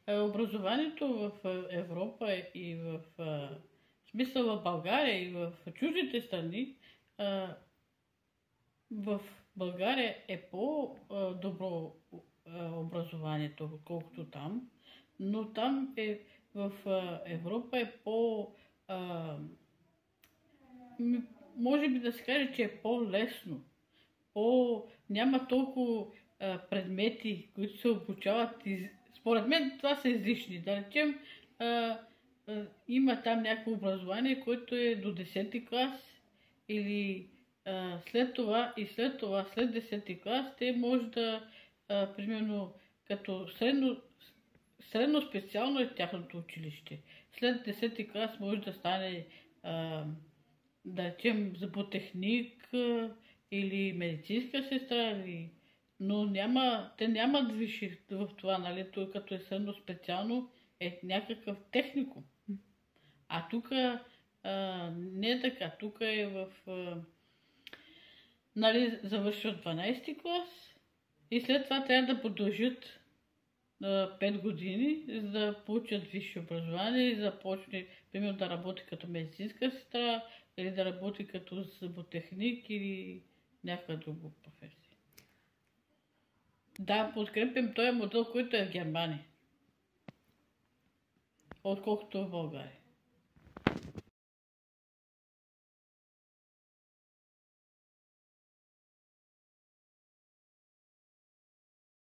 образованието в Европа и в смисъл в България и в чуждите страни, в България е по-добро образованието, отколкото там, но там в Европа е може би да се каже, че е по-лесно. Няма толкова предмети, които се обучават. Според мен това са излишни. Да речем, има там някакво образование, което е до 10-ти клас или след това, след 10-ти клас, те може да, примерно, като средно специално е тяхното училище. След 10-ти клас може да стане, да речем, зъботехник или медицинска сестра, но те нямат висши в това, нали, той като е средно специално е някакъв техникум. А тук не е така, тук е нали, завършват 12-ти клас и след това трябва да продължат 5 години, за да получат висше образование и да започне, примерно, да работи като медицинска сестра или да работи като зъботехник или някаква друга професия. Да, подкрепям този модел, който е в Германия, отколкото в България.